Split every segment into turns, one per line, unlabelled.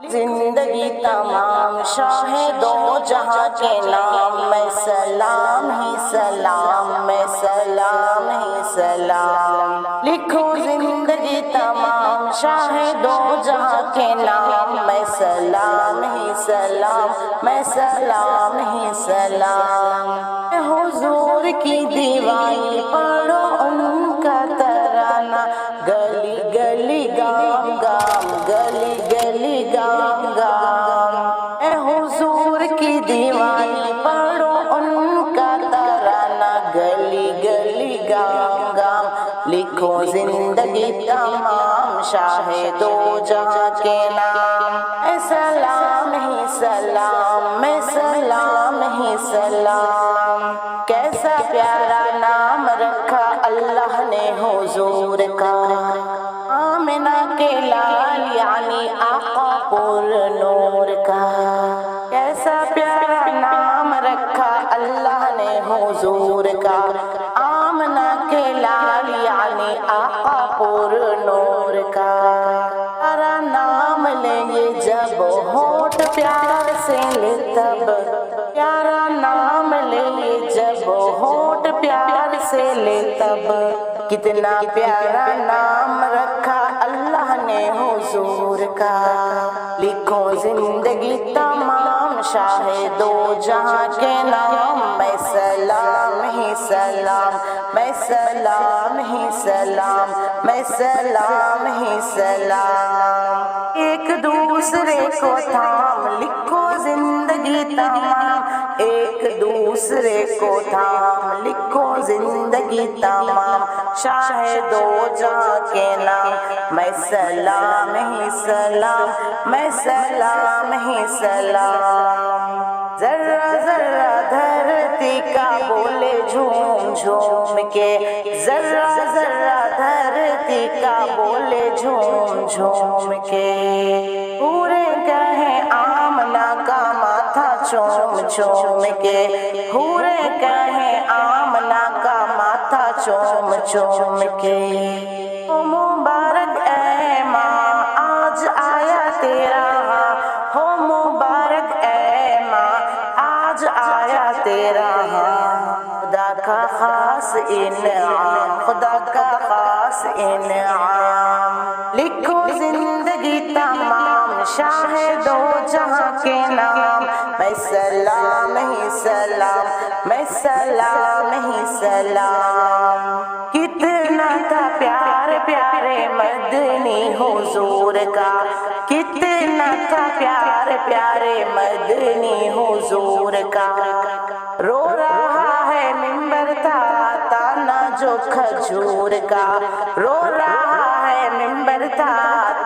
زندگی تمام شاہ دو جہاں کے نام، میں سلام ہی سلام، میں سلام ہی سلام لکھوں زندگی تمام شاہ دو جہاں کے نام، میں سلام ہی سلام، میں سلام ہی سلام حضور کی دیوانی پڑھو ان کا ترانہ، گلی گلی گام گام، گلی گلی گام گام اے حضور کی دیوانی پڑھو ان کا ترانہ، گلی گلی گام گام لکھو زندگی تمام شاہ دو جہاں کے نام، اے سلام ہی سلام، میں سلام ہی سلام کیسا پیارا نام رکھا اللہ نے حضور کا، آمنہ کے لال یعنی آقا پر نور کا، کیسا پیارا نام رکھا اللہ نے حضور کا، آمنہ کے لال یعنی آقا پر نور کا، پیارا نام لیں گے جب ہونٹ پیار سے لے تب، پیارا نام لیں گے جب ہونٹ پیار سے لے تب، کتنا پیارا نام رکھا اللہ نے حضور کا، لکھو زندگی تمام شاہ دو جہاں کے نام، میں سلام ہی سلام، میں سلام ہی سلام، میں سلام ہی سلام ایک دوسرے کو تھام لکھو زندگی تمام، ایک دوسرے کو تھام لکھو زندگی تمام شاہ دو جہاں کے نام، میں سلام ہی سلام، میں سلام ہی سلام ذرہ ذرہ دھرتی کا بولے جھوم جھوم کے، ذرہ ذرہ دھرتی کا بولے جھوم جھوم کے، پورے کہیں آمنہ کا ماتھا چوم چوم کے، پورے کہیں آمنہ کا ماتھا چوم چوم کے، او مبارک اے ماں آج آیا تیرا ہاں، ہو مبارک اے ماں آج آیا تیرا ہاں، خدا کا خاص انعام، خدا کا خاص انعام لکھو زندگی تمام شاہ دو جہاں کے نام، میں سلام ہی سلام، میں سلام ہی سلام کتنا تھا پیار پیارے مدنی حضور کا، کتنا تھا پیار پیارے مدنی حضور کا، رو رہا ہے ممبر تھا تانا جو کھجور کا، رو رہا ہے ممبر تھا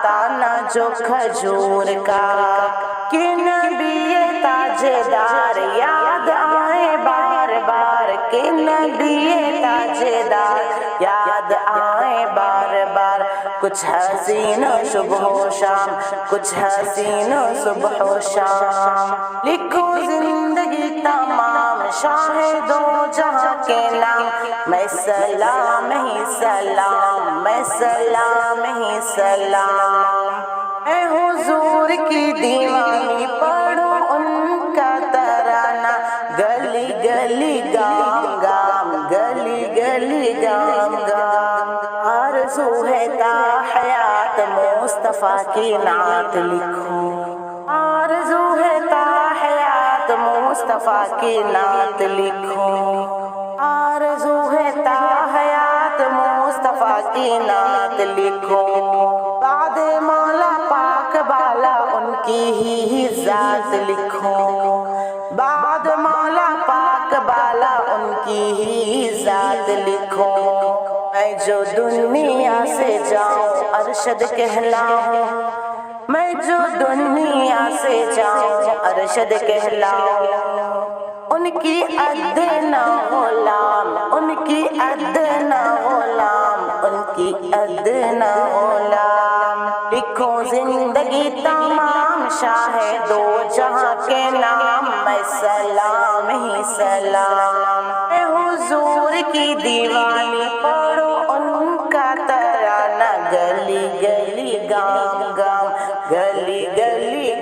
تانا جو کھجور کا، کہ نبی تاجدار یاد آئے بار بار، کہ نبی تاجدار یاد آئے بار بار، کچھ حسین صبح و شام، کچھ حسین صبح و شام لکھو زندگی تمام شاہ دو جہاں کے نام، میں سلام ہی سلام، میں سلام ہی سلام اے حضور کی دیوانی پڑھو ان کا ترانہ، گلی گلی گام گام، گلی گلی گام گام آرزو ہے تا حیات مصطفیٰ کی نعت لکھو، آرزو ہے تا حیات مصطفیٰ کی نعت لکھو، آرزو ہے تا حیات مصطفیٰ کی نعت لکھو، بعد مولا پاک بالا ان کی ہی ذات لکھو، بعد مولا پاک بالا ان کی ہی ذات لکھو، میں جو دنیا سے جاؤں ارشد کہلاؤں، میں جو دنیا سے جاؤں ارشد کہلاؤں، ان کی ادنا غلام، ان کی ادنا غلام، ان کی ادنا غلام لکھو زندگی تمام شاہ دو جہاں کے نام، میں سلام ہی سلام اے حضور کی دیوانی پڑھو ان کا ترانہ، گلی گلی گام گام، گلی گلی